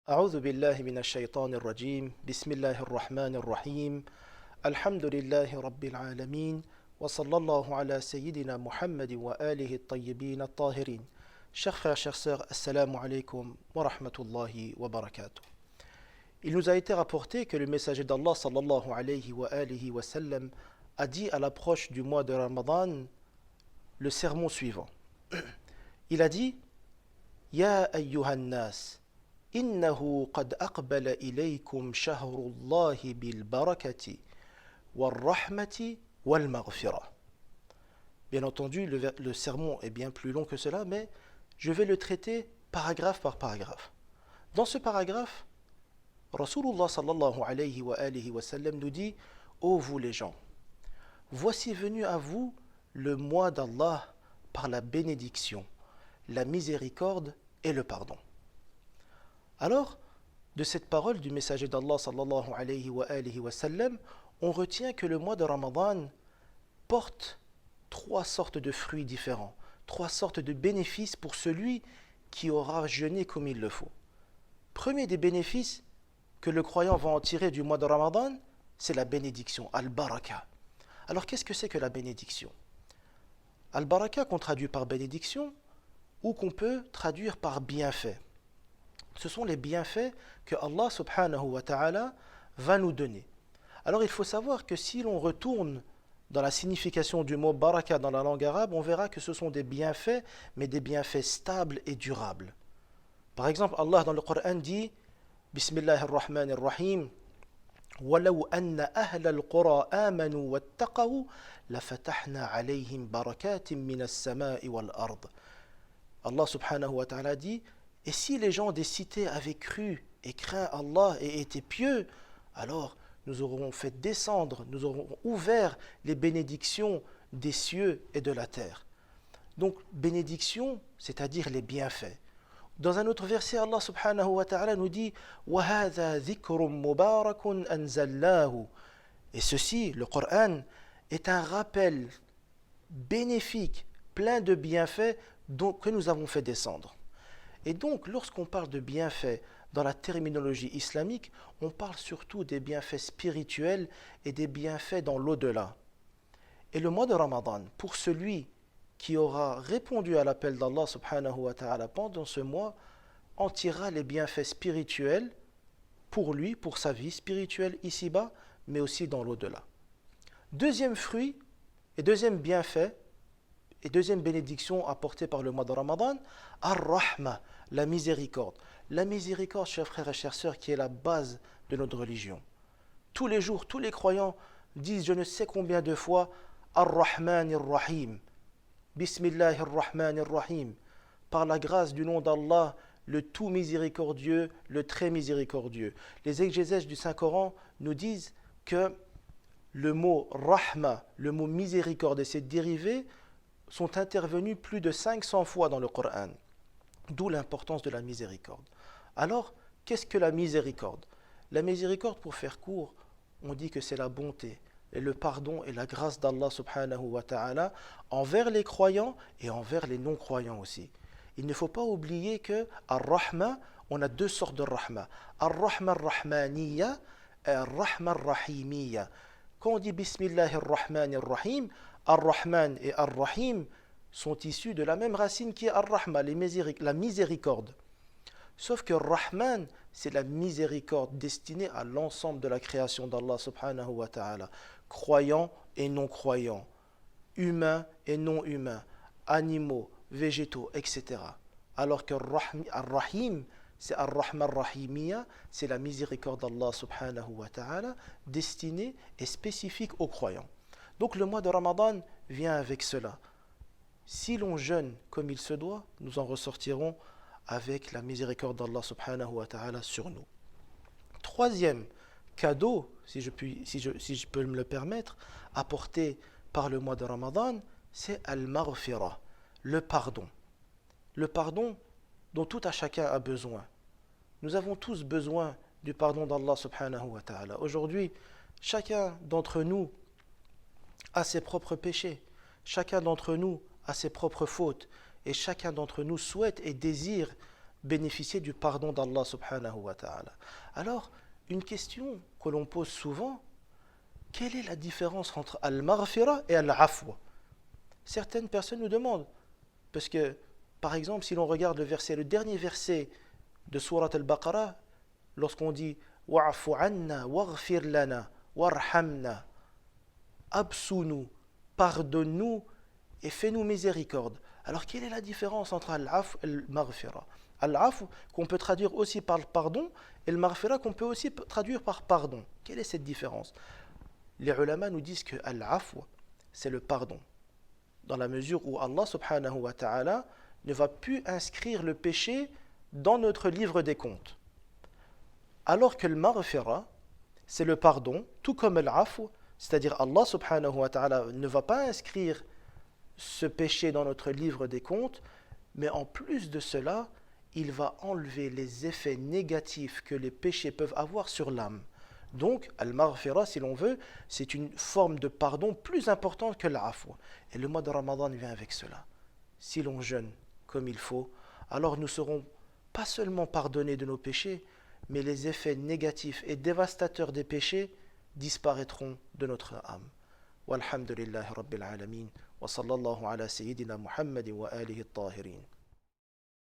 أعوذ بالله من الشيطان الرجيم بسم الله الرحمن الرحيم الحمد لله رب العالمين وصلى الله على سيدنا محمد وآله الطيبين الطاهرين. Chers frères, chères sœurs, assalamu alaikum wa rahmatullahi wa barakatuh. Il nous a été rapporté que le messager d'Allah sallallahu alayhi wa alihi wa sallam a dit à l'approche du mois de Ramadan le sermon suivant. Il a dit: Ya ayyuhan nas, إنه قد أقبل إليكم شهر الله بالبركة والرحمة والمغفرة. Bien entendu, le sermon est bien plus long que cela, mais je vais le traiter paragraphe par paragraphe. Dans ce paragraphe, Rasulullah sallallahu alayhi wa alihi wa sallam nous dit: Ô vous les gens, voici venu à vous le mois d'Allah par la bénédiction, la miséricorde et le pardon. Alors, de cette parole du messager d'Allah sallallahu alayhi wa sallam, on retient que le mois de Ramadan porte trois sortes de fruits différents, trois sortes de bénéfices pour celui qui aura jeûné comme il le faut. Premier des bénéfices que le croyant va en tirer du mois de Ramadan, c'est la bénédiction, al-baraka. Alors qu'est-ce que c'est que la bénédiction? Al-baraka qu'on traduit par bénédiction ou qu'on peut traduire par bienfait. Ce sont les bienfaits que Allah subhanahu wa ta'ala va nous donner. Alors il faut savoir que si l'on retourne dans la signification du mot baraka dans la langue arabe, on verra que ce sont des bienfaits, mais des bienfaits stables et durables. Par exemple, Allah dans le Coran dit: Bismillahir Rahmanir Rahim, وَلَوْ أَنَّ أَهْلَ الْقُرَىٰ آمَنُوا وَاتَّقَوْا لَفَتَحْنَا عَلَيْهِمْ بَرَكَاتٍ مِّنَ السَّمَاءِ وَالْأَرْضِ. Allah subhanahu wa ta'ala dit: et si les gens des cités avaient cru et craint Allah et étaient pieux, alors nous aurons fait descendre, nous aurons ouvert les bénédictions des cieux et de la terre. Donc, bénédiction, c'est-à-dire les bienfaits. Dans un autre verset, Allah subhanahu wa ta'ala nous dit: وَهَذَا ذِكْرٌ مُبَارَكٌ أَنزَلْنَاهُ. Et ceci, le Coran, est un rappel bénéfique, plein de bienfaits que nous avons fait descendre. Et donc, lorsqu'on parle de bienfaits dans la terminologie islamique, on parle surtout des bienfaits spirituels et des bienfaits dans l'au-delà. Et le mois de Ramadan, pour celui qui aura répondu à l'appel d'Allah subhanahu wa ta'ala pendant ce mois, en tirera les bienfaits spirituels pour lui, pour sa vie spirituelle ici-bas, mais aussi dans l'au-delà. Deuxième fruit et deuxième bienfait et deuxième bénédiction apportée par le mois de Ramadan, ar-Rahma, la miséricorde. La miséricorde, chers frères et chères sœurs, qui est la base de notre religion. Tous les jours, tous les croyants disent je ne sais combien de fois Ar-Rahman Ar-Rahim. Bismillahir Rahmanir Rahim. Par la grâce du nom d'Allah, le tout miséricordieux, le très miséricordieux. Les exégèses du Saint-Coran nous disent que le mot Rahma, le mot miséricorde et ses dérivés sont intervenus plus de 500 fois dans le Coran. D'où l'importance de la miséricorde. Alors, qu'est-ce que la miséricorde? La miséricorde, pour faire court, on dit que c'est la bonté, et le pardon et la grâce d'Allah subhanahu wa ta'ala envers les croyants et envers les non-croyants aussi. Il ne faut pas oublier que Ar-Rahma, on a deux sortes de Rahma. Ar-Rahma Ar-Rahmaniya et Ar-Rahma Ar-Rahimiya. Quand on dit Bismillahir Rahmanir Rahim, Ar-Rahman et Ar-Rahim sont issus de la même racine qui est Ar-Rahma, la miséricorde. Sauf que Rahman, c'est la miséricorde destinée à l'ensemble de la création d'Allah subhanahu wa ta'ala, croyants et non-croyants, humains et non-humains, animaux, végétaux, etc. Alors que Ar-Rahim, c'est Ar-Rahma Ar-Rahimiya, c'est la miséricorde d'Allah subhanahu wa ta'ala, destinée et spécifique aux croyants. Donc le mois de Ramadan vient avec cela. Si l'on jeûne comme il se doit, nous en ressortirons avec la miséricorde d'Allah subhanahu wa ta'ala sur nous. Troisième cadeau, si je peux me le permettre, apporté par le mois de Ramadan, c'est al-maghfira, le pardon. Le pardon dont tout à chacun a besoin. Nous avons tous besoin du pardon d'Allah subhanahu wa ta'ala. Aujourd'hui, chacun d'entre nous a ses propres péchés. Chacun d'entre nous a ses propres fautes. Et chacun d'entre nous souhaite et désire bénéficier du pardon d'Allah subhanahu wa ta'ala. Alors, une question que l'on pose souvent, quelle est la différence entre al-maghfira et al-afwa? Certaines personnes nous demandent, parce que, par exemple, si l'on regarde le dernier verset de Surat al-Baqarah, lorsqu'on dit « Wa'afu anna, waghfir lana, warhamna » absous-nous, pardonne-nous et fais-nous miséricorde. Alors, quelle est la différence entre al-af et al-maghfira? Al-af, qu'on peut traduire aussi par le pardon, et le maghfira, qu'on peut aussi traduire par pardon. Quelle est cette différence? Les ulama nous disent que al-af, c'est le pardon, dans la mesure où Allah subhanahu wa ta'ala ne va plus inscrire le péché dans notre livre des comptes. Alors que le maghfira, c'est le pardon, tout comme al-af, c'est-à-dire Allah subhanahu wa ta'ala ne va pas inscrire ce péché dans notre livre des comptes, mais en plus de cela, il va enlever les effets négatifs que les péchés peuvent avoir sur l'âme. Donc, al-maghfira, si l'on veut, c'est une forme de pardon plus importante que l'afwa. Et le mois de Ramadan vient avec cela. Si l'on jeûne comme il faut, alors nous serons pas seulement pardonnés de nos péchés, mais les effets négatifs et dévastateurs des péchés disparaîtront de notre âme. Walhamdulillahi rabbil alamin. Wa sallallahu ala sayyidina Muhammadin wa alihi at-tahirin.